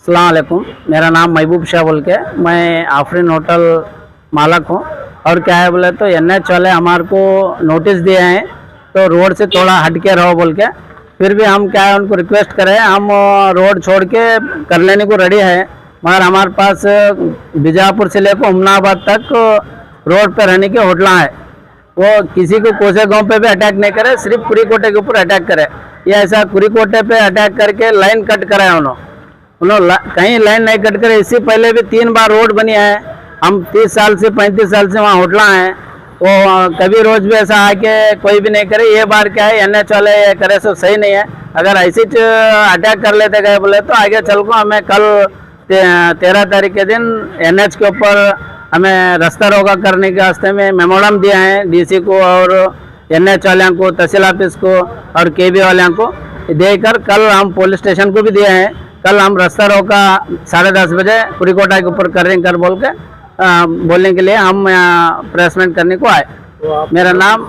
अस्सलाम वालेकुम। मेरा नाम महबूब शाह बोल के, मैं आफरीन होटल मालक हूँ। और क्या है बोले तो NH वाले हमारे को नोटिस दिए हैं तो रोड से थोड़ा हट के रहो बोल के। फिर भी हम क्या है उनको रिक्वेस्ट करें, हम रोड छोड़ के कर लेने को रेडी है, मगर हमारे पास बीजापुर से लेकर उमनाबाद तक रोड पर रहने की होटल है। वो किसी को कोसे गांव पे भी अटैक नहीं करे, सिर्फ कुरीकोटे के ऊपर अटैक करे। ये ऐसा कुरीकोटे पे अटैक करके लाइन कट कराया उन्होंने कहीं लाइन नहीं कट करे। इससे पहले भी 3 बार रोड बनी है। हम 30 साल से 35 साल से वहाँ होटला हैं, वो कभी रोज भी ऐसा आके कोई भी नहीं करे। ये बार क्या है NH वाले करे सो सही नहीं है। अगर ऐसे अटैक कर लेते गए बोले तो आगे चल को हमें कल 13 तारीख के दिन NH के ऊपर हमें रास्ता रोका करने के वास्ते में मेमोरंडम दिया है DC को और NH वाले को, तहसील ऑफिस को और KB वाले को देकर कल हम पुलिस स्टेशन को भी दिए हैं। कल हम रास्ता रोका 10:30 बजे कुरीकोटा के ऊपर करेंगे कर बोल के बोलने के लिए हम प्रेसमेंट करने को आए। मेरा नाम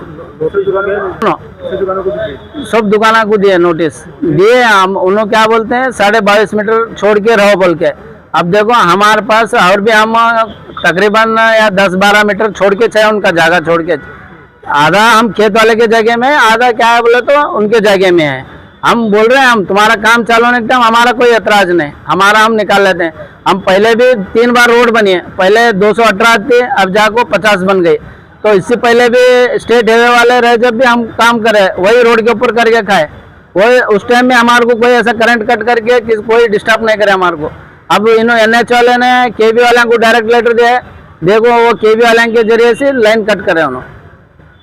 सब दुकानों को दिए नोटिस दिए। हम उन्होंने क्या बोलते हैं 22.5 मीटर छोड़ के रहो बोल के। अब देखो हमारे पास और भी हम तकरीबन या 10-12 मीटर छोड़ के चाहिए उनका जगह छोड़ के। आधा हम खेत वाले के जगह में, आधा क्या है बोले तो उनके जगह में है। हम बोल रहे हैं हम तुम्हारा काम चालू होने के टाइम हमारा कोई एतराज नहीं, हमारा हम निकाल लेते हैं। हम पहले भी 3 बार रोड बनी है, पहले 218 थी, अब जाको 50 बन गई। तो इससे पहले भी स्टेट हाईवे वाले रहे, जब भी हम काम करे वही रोड के ऊपर करके खाए। वही उस टाइम में हमारे को कोई ऐसा करंट कट करके कोई डिस्टर्ब नहीं करे हमारे को। अब इन्होंने NH वाले ने KB वाले को डायरेक्ट लेटर दिया है, देखो वो KB वाले के जरिए से लाइन कट करे उन्होंने।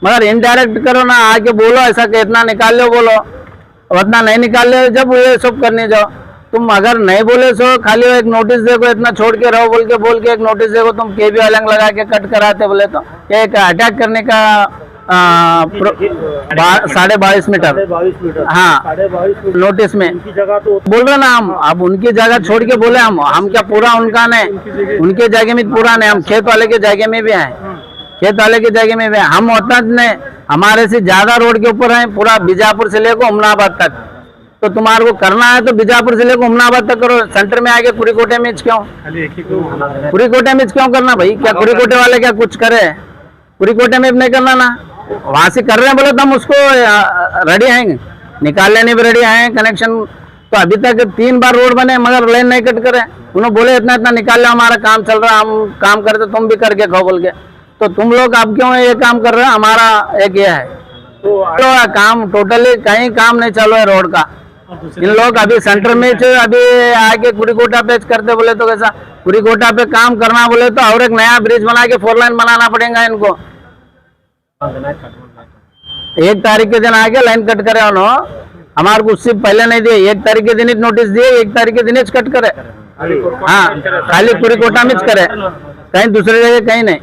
मगर इनडायरेक्ट करो ना, आके बोलो ऐसा कि इतना निकाल लो बोलो, उतना नहीं निकाल ले जब ये सब करने जाओ। तुम अगर नहीं बोले सो खाली एक नोटिस देखो, इतना छोड़ के रहो बोल के एक नोटिस देखो, तुम KB वाले लगा के कट कराते बोले तो एक अटैक करने का 22.5 मीटर हाँ नोटिस में बोल रहे ना हम। अब उनकी जगह छोड़ के बोले हम क्या पूरा उनका नहीं, उनके जगह में पूरा नहीं, हम खेत वाले के जगह में भी हैं, खेत वाले की जगह में भी हम उतना नहीं, हमारे से ज्यादा रोड के ऊपर है पूरा बीजापुर से लेकर उमनाबाद तक। तो तुम्हारे को करना है तो बीजापुर से लेकर उमनाबाद तक करो, सेंटर में आके कुरीकोटे में क्यों, कुरीकोटे में क्यों करना भाई? क्या कुरीकोटे वाले क्या कुछ करे? कुरीकोटे में भी नहीं करना ना, वहां से कर रहे हैं बोले तो हम उसको रेडी हैं, निकाल लेने भी रेडी हैं कनेक्शन। तो अभी तक 3 बार रोड बने मगर लाइन नहीं कट करे। उन्होंने बोले इतना इतना निकाल लो, हमारा काम चल रहा है, हम काम करते तुम भी करके खाओ बोल के। तो तुम लोग अब क्यों ये काम कर रहे हो? हमारा एक ये है तो काम टोटली कहीं काम नहीं चल रहा है रोड का। इन लोग अभी सेंटर में अभी आके कुरीकोटा पे करते बोले तो कैसा, कुरीकोटा पे काम करना बोले तो और एक नया ब्रिज बना के 4 लाइन बनाना पड़ेगा इनको। 1 तारीख के दिन आके लाइन कट करे उन्होंने, हमारे को उससे पहले नहीं दिए। 1 तारीख के दिन नोटिस दिए, 1 तारीख के दिन कट करे। हाँ खाली कुरीकोटा में करे, कहीं दूसरी जगह कहीं नहीं।